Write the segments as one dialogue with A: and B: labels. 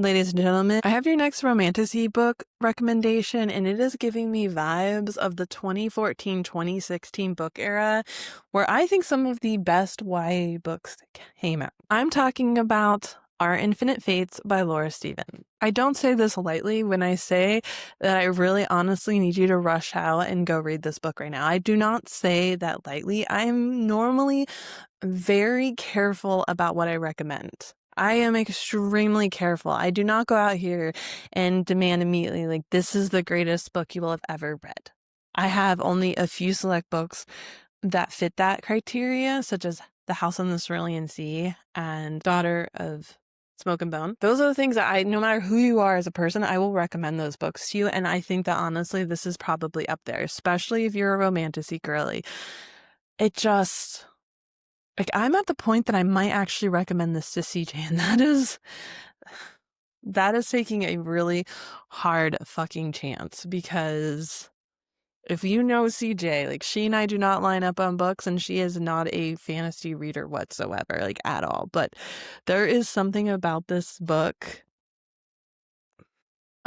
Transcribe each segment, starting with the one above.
A: Ladies and gentlemen, I have your next romantasy book recommendation, and it is giving me vibes of the 2014-2016 book era, where I think some of the best YA books came out. I'm talking about Our Infinite Fates by Laura Stephen. I don't say this lightly when I say that I really honestly need you to rush out and go read this book right now. I do not say that lightly. I'm normally very careful about what I recommend. I am extremely careful. I do not go out here and demand immediately, like, this is the greatest book you will have ever read. I have only a few select books that fit that criteria, such as The House on the Cerulean Sea and Daughter of Smoke and Bone. Those are the things that no matter who you are as a person, I will recommend those books to you. And I think that honestly, this is probably up there, especially if you're a romantasy girly. It just... like, I'm at the point that I might actually recommend this to CJ, and that is taking a really hard fucking chance, because if you know CJ, like, she and I do not line up on books, and she is not a fantasy reader whatsoever, like, at all. But there is something about this book.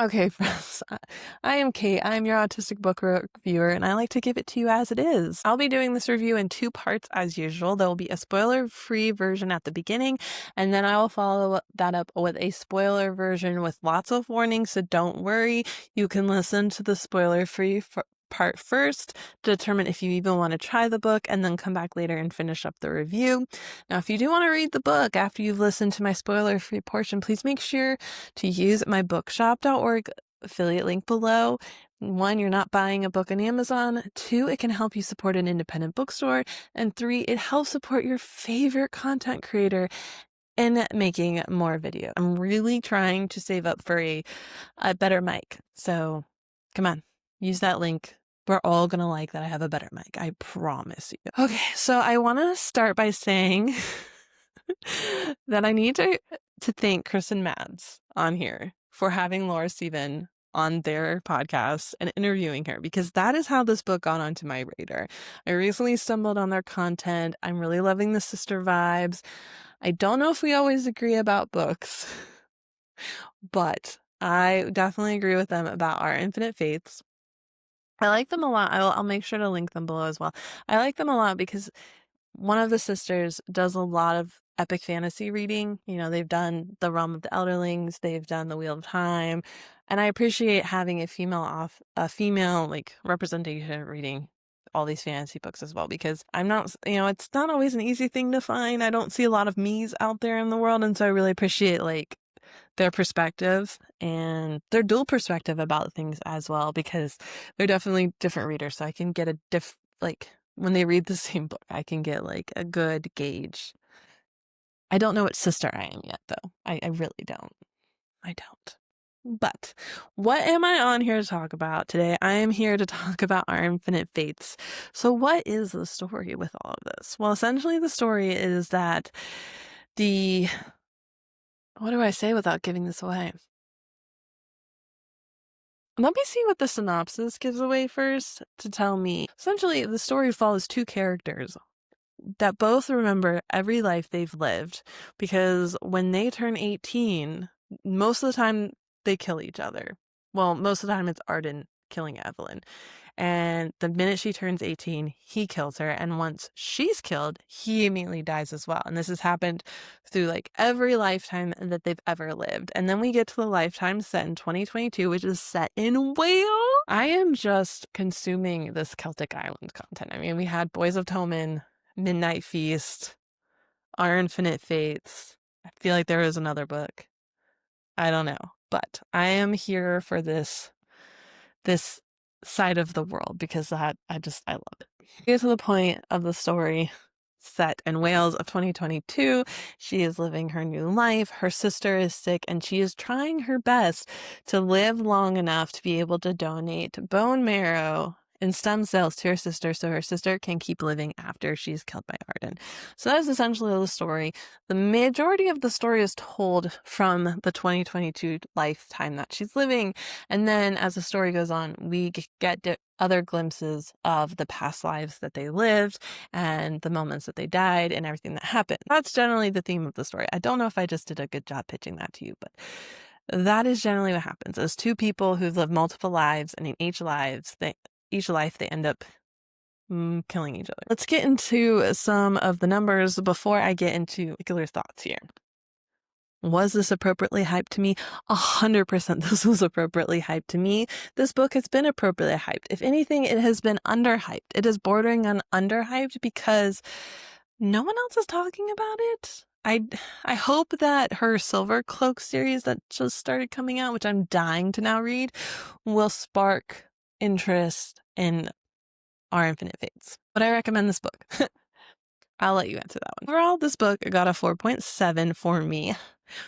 A: Okay, friends, I am Kate. I'm your autistic book reviewer, and I like to give it to you as it is. I'll be doing this review in 2 parts as usual. There will be a spoiler-free version at the beginning, and then I will follow that up with a spoiler version with lots of warnings, so don't worry. You can listen to the spoiler-free part first to determine if you even want to try the book, and then come back later and finish up the review. Now, if you do want to read the book after you've listened to my spoiler-free portion, please make sure to use my bookshop.org affiliate link below. 1, you're not buying a book on Amazon. 2, it can help you support an independent bookstore. And 3, it helps support your favorite content creator in making more videos. I'm really trying to save up for a better mic. So come on, use that link. We're all gonna like that I have a better mic. I promise you. Okay, so I want to start by saying that I need to thank Kristen Mads on here for having Laura Stephen on their podcast and interviewing her, because that is how this book got onto my radar. I recently stumbled on their content. I'm really loving the sister vibes. I don't know if we always agree about books, but I definitely agree with them about Our Infinite Fates. I like them a lot. I'll make sure to link them below as well. I like them a lot because one of the sisters does a lot of epic fantasy reading. You know, they've done The Realm of the Elderlings, they've done The Wheel of Time, and I appreciate having a female like representation reading all these fantasy books as well, because I'm not, it's not always an easy thing to find. I don't see a lot of me's out there in the world, and so I really appreciate like their perspective and their dual perspective about things as well, because they're definitely different readers. So I can get like when they read the same book, I can get like a good gauge. I don't know what sister I am yet, though. I really don't. I don't. But what am I on here to talk about today? I am here to talk about Our Infinite Fates. So what is the story with all of this? Well, essentially the story is that what do I say without giving this away? Let me see what the synopsis gives away first to tell me. Essentially, the story follows 2 characters that both remember every life they've lived, because when they turn 18, most of the time they kill each other. Well, most of the time it's Arden killing Evelyn. And the minute she turns 18, he kills her. And once she's killed, he immediately dies as well. And this has happened through like every lifetime that they've ever lived. And then we get to the lifetime set in 2022, which is set in Wales. I am just consuming this Celtic Island content. I mean, we had Boys of Tommen, Midnight Feast, Our Infinite Fates. I feel like there is another book. I don't know. But I am here for this side of the world, because I love it. Get to the point of the story set in Wales of 2022. She is living her new life. Her sister is sick, and she is trying her best to live long enough to be able to donate bone marrow and stem cells to her sister, so her sister can keep living after she's killed by Arden. So that is essentially the story. The majority of the story is told from the 2022 lifetime that she's living, and then as the story goes on, we get other glimpses of the past lives that they lived and the moments that they died and everything that happened. That's generally the theme of the story. I don't know if I just did a good job pitching that to you, but That is generally what happens. As two people who've lived multiple lives, and in each life they end up killing each other. Let's get into some of the numbers before I get into particular thoughts here. Was this appropriately hyped to me? 100% this was appropriately hyped to me. This book has been appropriately hyped. If anything, it has been underhyped. It is bordering on underhyped because no one else is talking about it. I hope that her Silver Cloak series that just started coming out, which I'm dying to now read, will spark interest in Our Infinite Fates. Would I recommend this book? I'll let you answer that one. Overall, this book got a 4.7 for me.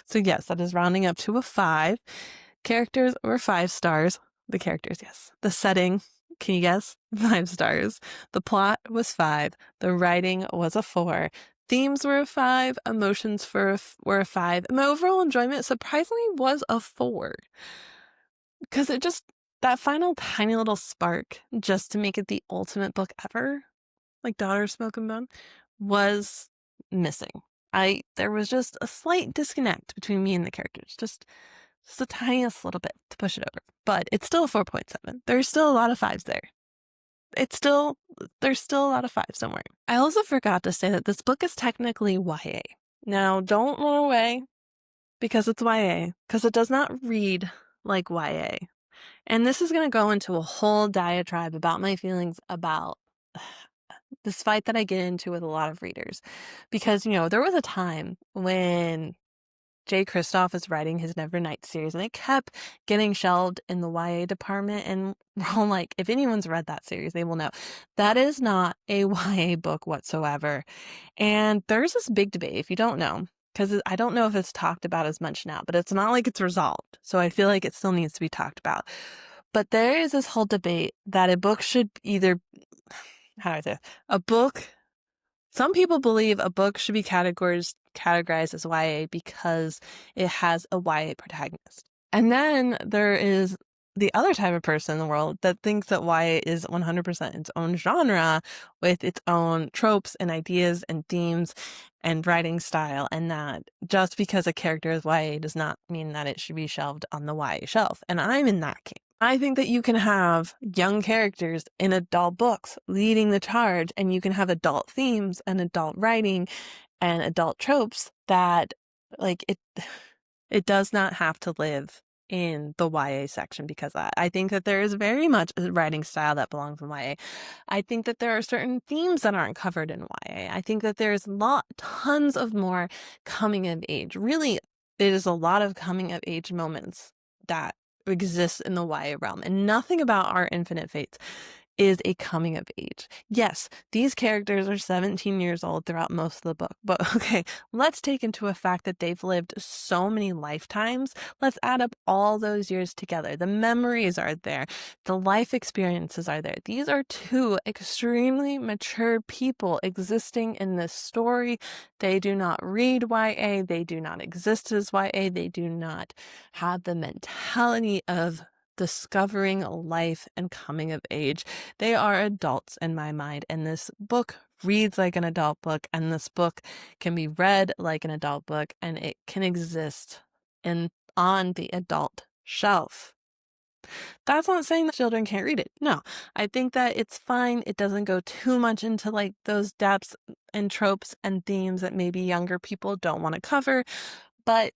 A: So yes, that is rounding up to a 5. Characters were 5 stars. The characters, yes. The setting, can you guess? 5 stars. The plot was 5. The writing was a 4. Themes were a 5. Emotions were a 5. And my overall enjoyment surprisingly was a 4. Because that final tiny little spark, just to make it the ultimate book ever, like Daughter Smoke and Bone, was missing. There was just a slight disconnect between me and the characters, just the tiniest little bit to push it over. But it's still a 4.7. There's still a lot of 5s there. There's still a lot of 5s, don't worry. I also forgot to say that this book is technically YA. Now, don't run away because it's YA, because it does not read like YA. And this is going to go into a whole diatribe about my feelings about this fight that I get into with a lot of readers. Because, there was a time when Jay Kristoff was writing his Nevernight series, and it kept getting shelved in the YA department. And we're like, if anyone's read that series, they will know that is not a YA book whatsoever. And there's this big debate, if you don't know, because I don't know if it's talked about as much now, but it's not like it's resolved. So I feel like it still needs to be talked about. But there is this whole debate that a book should either, how do I say, a book, some people believe a book should be categorized as YA because it has a YA protagonist. And then there is the other type of person in the world that thinks that YA is 100% its own genre with its own tropes and ideas and themes and writing style, and that just because a character is YA does not mean that it should be shelved on the YA shelf. And I'm in that camp. I think that you can have young characters in adult books leading the charge, and you can have adult themes and adult writing and adult tropes that, like, it does not have to live in the YA section, because I think that there is very much a writing style that belongs in YA. I think that there are certain themes that aren't covered in YA. I think that there's tons of more coming of age. Really, it is a lot of coming of age moments that exists in the YA realm, and nothing about Our Infinite Fates is a coming of age. Yes, these characters are 17 years old throughout most of the book, but okay, let's take into effect that they've lived so many lifetimes. Let's add up all those years together. The memories are there. The life experiences are there. These are two extremely mature people existing in this story. They do not read YA. They do not exist as YA. They do not have the mentality of discovering life and coming of age. They are adults in my mind, and this book reads like an adult book, and this book can be read like an adult book, and it can exist on the adult shelf. That's not saying that children can't read it. No, I think that it's fine. It doesn't go too much into like those depths and tropes and themes that maybe younger people don't want to cover, but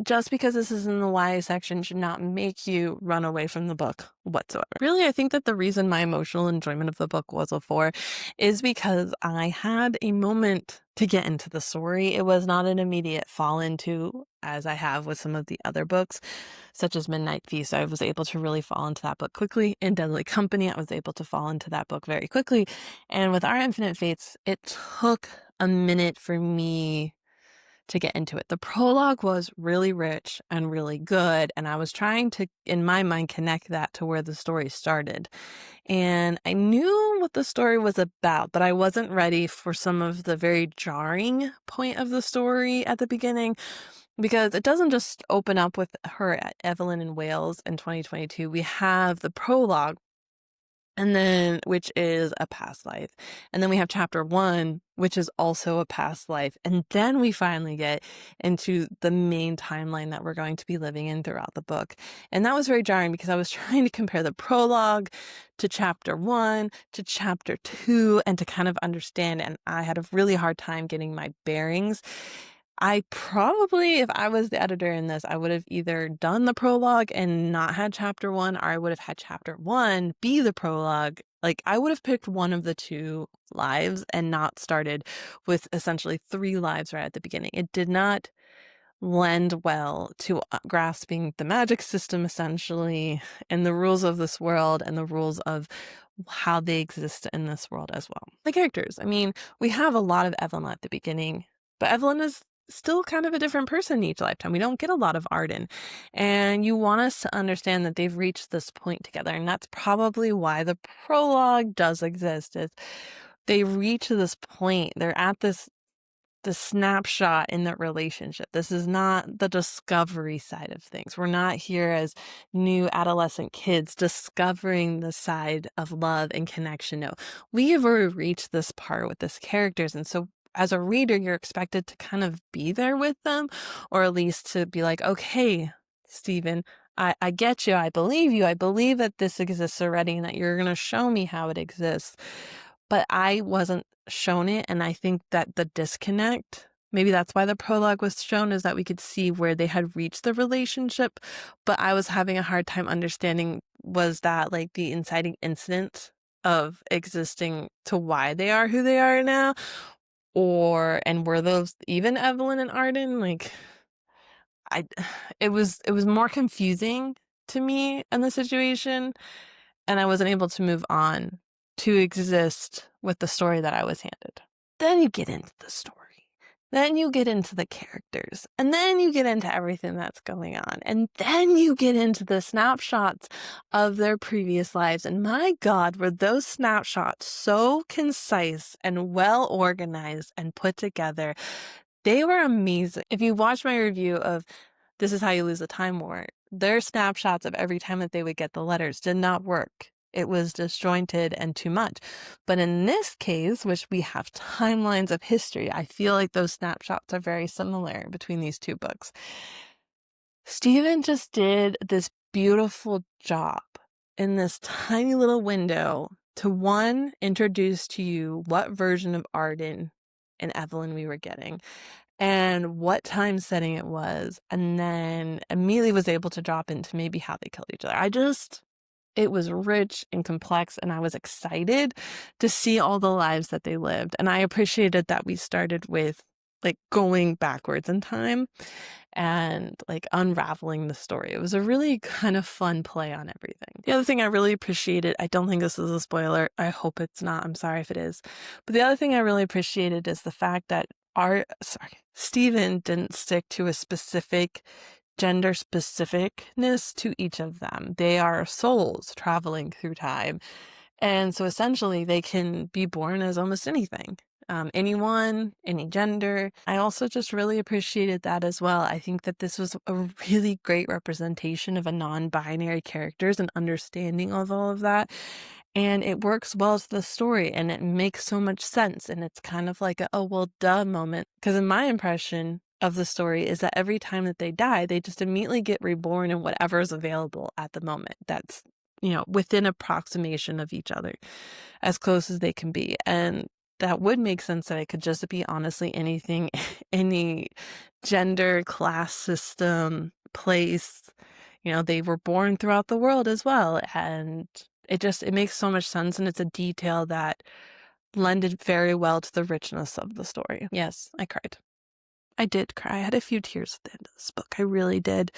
A: just because this is in the YA section should not make you run away from the book whatsoever. Really, I think that the reason my emotional enjoyment of the book was a 4 is because I had a moment to get into the story. It was not an immediate fall into, as I have with some of the other books, such as Midnight Feast. I was able to really fall into that book quickly. In Deadly Company, I was able to fall into that book very quickly. And with Our Infinite Fates, it took a minute for me to get into it. The prologue was really rich and really good, and I was trying to, in my mind, connect that to where the story started. And I knew what the story was about, but I wasn't ready for some of the very jarring point of the story at the beginning, because it doesn't just open up with her at Evelyn in Wales in 2022. We have the prologue and then which is a past life. And then we have chapter 1, which is also a past life. And then we finally get into the main timeline that we're going to be living in throughout the book. And that was very jarring because I was trying to compare the prologue to chapter 1 to chapter 2 and to kind of understand. And I had a really hard time getting my bearings. I probably, if I was the editor in this, I would have either done the prologue and not had chapter 1, or I would have had chapter 1 be the prologue. Like, I would have picked one of the two lives and not started with essentially 3 lives right at the beginning. It did not lend well to grasping the magic system, essentially, and the rules of this world and the rules of how they exist in this world as well. The characters. I mean, we have a lot of Evelyn at the beginning, but Evelyn is still kind of a different person each lifetime. We don't get a lot of Arden. And you want us to understand that they've reached this point together. And that's probably why the prologue does exist, is they reach this point. They're at this the snapshot in their relationship. This is not the discovery side of things. We're not here as new adolescent kids discovering the side of love and connection. No, we have already reached this part with these characters. And so as a reader, you're expected to kind of be there with them, or at least to be like, okay, Stephen, I get you. I believe you. I believe that this exists already and that you're going to show me how it exists. But I wasn't shown it, and I think that the disconnect, maybe that's why the prologue was shown, is that we could see where they had reached the relationship, but I was having a hard time understanding, was that like the inciting incident of existing to why they are who they are now, and were those even Evelyn and Arden? Like, I it was more confusing to me in the situation, and I wasn't able to move on to exist with the story that I was handed. Then you get into the story. Then you get into the characters. And then you get into everything that's going on. And then you get into the snapshots of their previous lives. And my God, were those snapshots so concise and well organized and put together. They were amazing. If you watch my review of This Is How You Lose a Time War, their snapshots of every time that they would get the letters did not work. It was disjointed and too much. But in this case, which we have timelines of history, I feel like those snapshots are very similar between these two books. Stephen just did this beautiful job in this tiny little window to, one, introduce to you what version of Arden and Evelyn we were getting and what time setting it was, and then immediately was able to drop into maybe how they killed each other. It was rich and complex, and I was excited to see all the lives that they lived. And I appreciated that we started with like going backwards in time and like unraveling the story. It was a really kind of fun play on everything. The other thing I really appreciated, I don't think this is a spoiler. I hope it's not. I'm sorry if it is. But the other thing I really appreciated is the fact that Stephen didn't stick to a specific gender specificness to each of them. They are souls traveling through time. And so essentially they can be born as almost anything. Anyone, any gender. I also just really appreciated that as well. I think that this was a really great representation of a non-binary characters and understanding of all of that. And it works well to the story, and it makes so much sense. And it's kind of like a, oh, well, duh moment. Because in my impression of the story is that every time that they die, they just immediately get reborn in whatever is available at the moment. That's, within approximation of each other, as close as they can be. And that would make sense that it could just be honestly anything, any gender, class system, place. They were born throughout the world as well. And it makes so much sense. And it's a detail that lended very well to the richness of the story. Yes, I cried. I did cry. I had a few tears at the end of this book. I really did.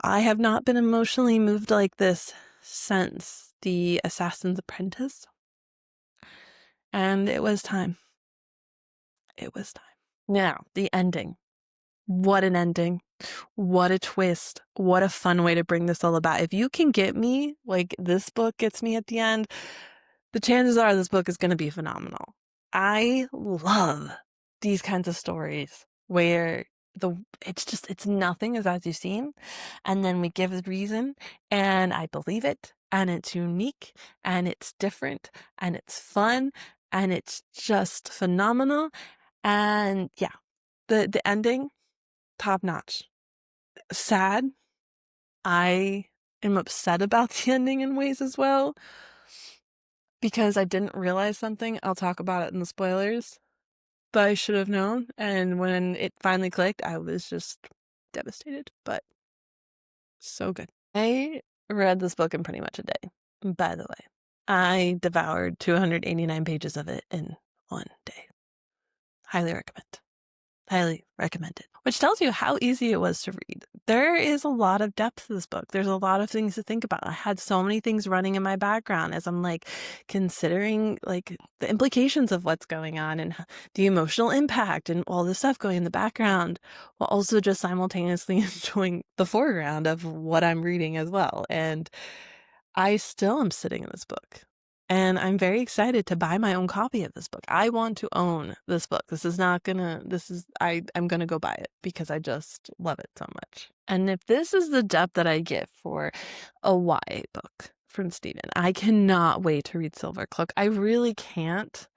A: I have not been emotionally moved like this since The Assassin's Apprentice. And it was time. It was time. Now, the ending. What an ending. What a twist. What a fun way to bring this all about. If you can get me, like this book gets me at the end, the chances are this book is going to be phenomenal. I love these kinds of stories where it's nothing as you seem, and then we give a reason, and I believe it, and it's unique, and it's different, and it's fun, and it's just phenomenal. And yeah, the ending, top notch. Sad. I am upset about the ending in ways as well, because I didn't realize something. I'll talk about it in the spoilers, but I should have known. And when it finally clicked, I was just devastated, but so good. I read this book in pretty much a day, by the way. I devoured 289 pages of it in one day. Highly recommend. Highly recommended. Which tells you how easy it was to read. There is a lot of depth to this book. There's a lot of things to think about. I had so many things running in my background as I'm like considering like the implications of what's going on and the emotional impact and all this stuff going in the background, while also just simultaneously enjoying the foreground of what I'm reading as well. And I still am sitting in this book. And I'm very excited to buy my own copy of this book. I want to own this book. I'm gonna go buy it because I just love it so much. And if this is the depth that I get for a YA book from Stephen, I cannot wait to read Silver Cloak. I really can't.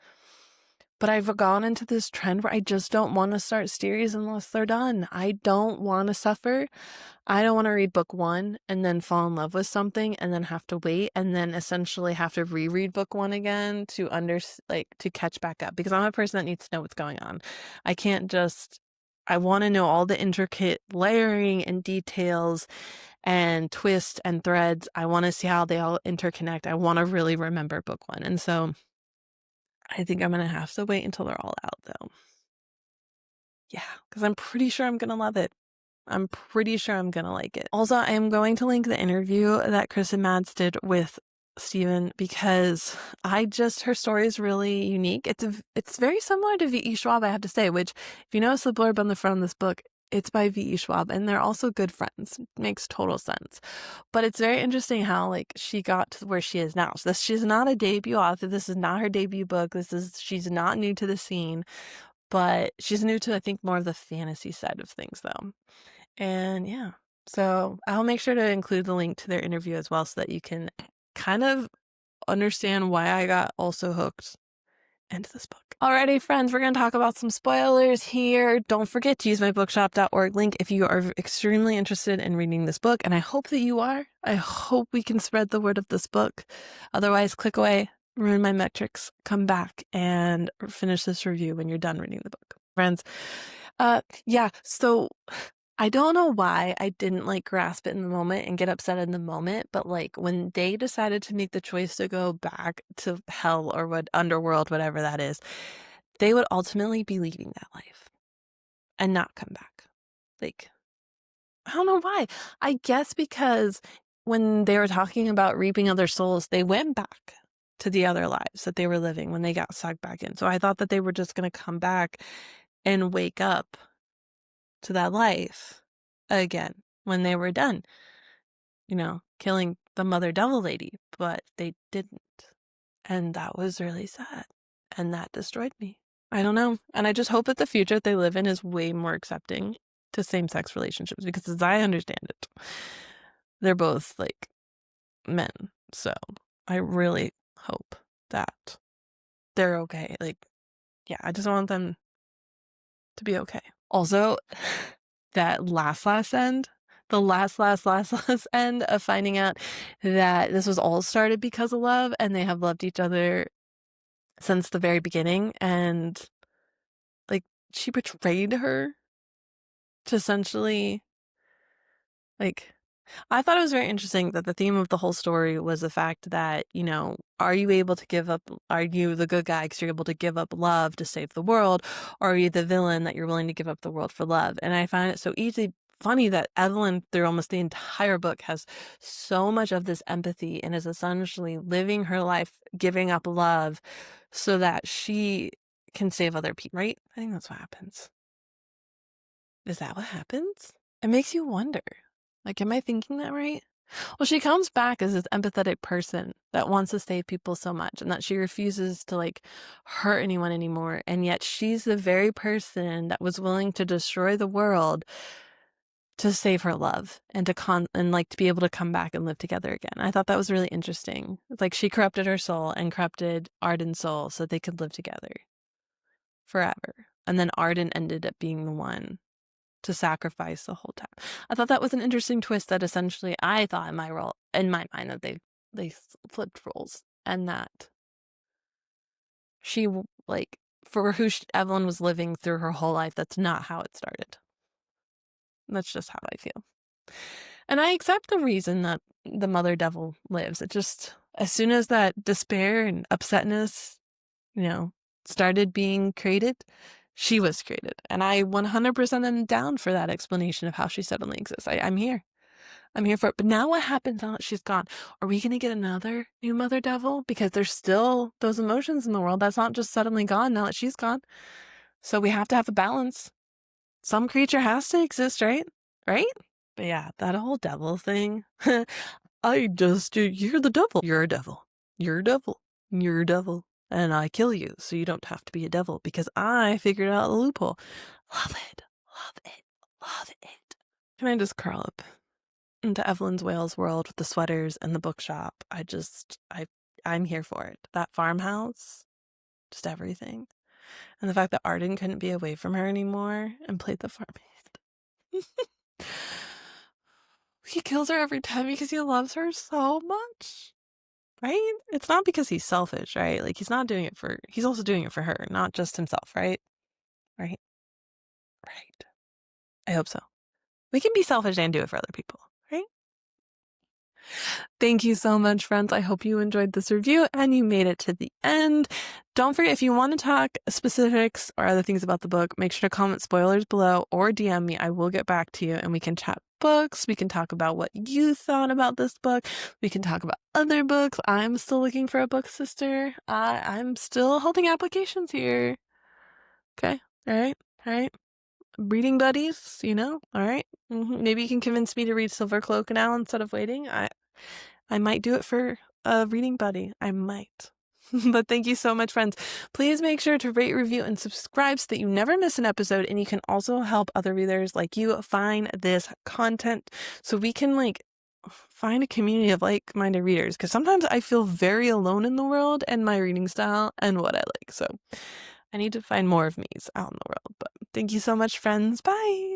A: But I've gone into this trend where I just don't want to start series unless they're done. I don't want to suffer. I don't want to read book one and then fall in love with something and then have to wait and then essentially have to reread book one again to to catch back up, because I'm a person that needs to know what's going on. I want to know all the intricate layering and details and twists and threads. I want to see how they all interconnect. I want to really remember book one. And so I think I'm going to have to wait until they're all out, though. Yeah, because I'm pretty sure I'm going to love it. I'm pretty sure I'm going to like it. Also, I am going to link the interview that Kristen Mads did with Stephen, because her story is really unique. It's very similar to V.E. Schwab, I have to say, which, if you notice the blurb on the front of this book, it's by V.E. Schwab, and they're also good friends. It makes total sense. But it's very interesting how like she got to where she is now. So she's not a debut author. This is not her debut book. She's not new to the scene, but she's new to, I think, more of the fantasy side of things, though. And yeah, so I'll make sure to include the link to their interview as well so that you can kind of understand why I got also hooked into this book. Alrighty, friends, we're going to talk about some spoilers here. Don't forget to use my bookshop.org link if you are extremely interested in reading this book, and I hope that you are. I hope we can spread the word of this book. Otherwise, click away, ruin my metrics, come back, and finish this review when you're done reading the book. Friends, so I don't know why I didn't like grasp it in the moment and get upset in the moment, but like when they decided to make the choice to go back to hell or what underworld, whatever that is, they would ultimately be leading that life and not come back. Like, I don't know why. I guess because when they were talking about reaping other souls, they went back to the other lives that they were living when they got sucked back in. So I thought that they were just going to come back and wake up to that life again when they were done, killing the mother devil lady, but they didn't. And that was really sad. And that destroyed me. I don't know. And I just hope that the future that they live in is way more accepting to same-sex relationships, because as I understand it, they're both like men. So I really hope that they're okay. Like, yeah, I just want them to be okay. Also, that last end, the last end of finding out that this was all started because of love and they have loved each other since the very beginning, and like she betrayed her to essentially, like, I thought it was very interesting that the theme of the whole story was the fact that, are you the good guy because you're able to give up love to save the world, or are you the villain that you're willing to give up the world for love? And I find it so funny that Evelyn, through almost the entire book, has so much of this empathy and is essentially living her life giving up love so that she can save other people, right? I think that's what happens. Is that what happens? It makes you wonder. Like, am I thinking that right? Well, she comes back as this empathetic person that wants to save people so much, and that she refuses to like hurt anyone anymore. And yet she's the very person that was willing to destroy the world to save her love and to be able to come back and live together again. I thought that was really interesting. It's like she corrupted her soul and corrupted Arden's soul so they could live together forever. And then Arden ended up being the one to sacrifice the whole time. I thought that was an interesting twist that essentially I thought in my mind that they flipped roles and that she, like, for who Evelyn was living through her whole life, that's not how it started. That's just how I feel. And I accept the reason that the mother devil lives. It just, as soon as that despair and upsetness, started being created, she was created. And I 100% am down for that explanation of how she suddenly exists. I'm here. I'm here for it. But now what happens now that she's gone? Are we going to get another new mother devil? Because there's still those emotions in the world. That's not just suddenly gone now that she's gone. So we have to have a balance. Some creature has to exist, right? Right? But yeah, that whole devil thing. You're the devil. You're a devil. You're a devil. You're a devil. And I kill you so you don't have to be a devil because I figured out the loophole. Love it. Love it. Love it. Can I just curl up into Evelyn's Wales world with the sweaters and the bookshop? I'm here for it. That farmhouse, just everything. And the fact that Arden couldn't be away from her anymore and played the farmhand. He kills her every time because he loves her so much. Right? It's not because he's selfish, right? Like, he's also doing it for her, not just himself, right? Right? Right. I hope so. We can be selfish and do it for other people, right? Thank you so much, friends. I hope you enjoyed this review and you made it to the end. Don't forget, if you want to talk specifics or other things about the book, make sure to comment spoilers below or DM me. I will get back to you and we can chat books. We can talk about what you thought about this book. We can talk about other books. I'm still looking for a book sister. I'm still holding applications here. Okay. All right. All right. Reading buddies, all right. Maybe you can convince me to read Silver Cloak now instead of waiting. I might do it for a reading buddy. I might. But thank you so much, friends. Please make sure to rate, review, and subscribe so that you never miss an episode. And you can also help other readers like you find this content so we can find a community of like-minded readers. Because sometimes I feel very alone in the world and my reading style and what I like. So I need to find more of me's out in the world. But thank you so much, friends. Bye.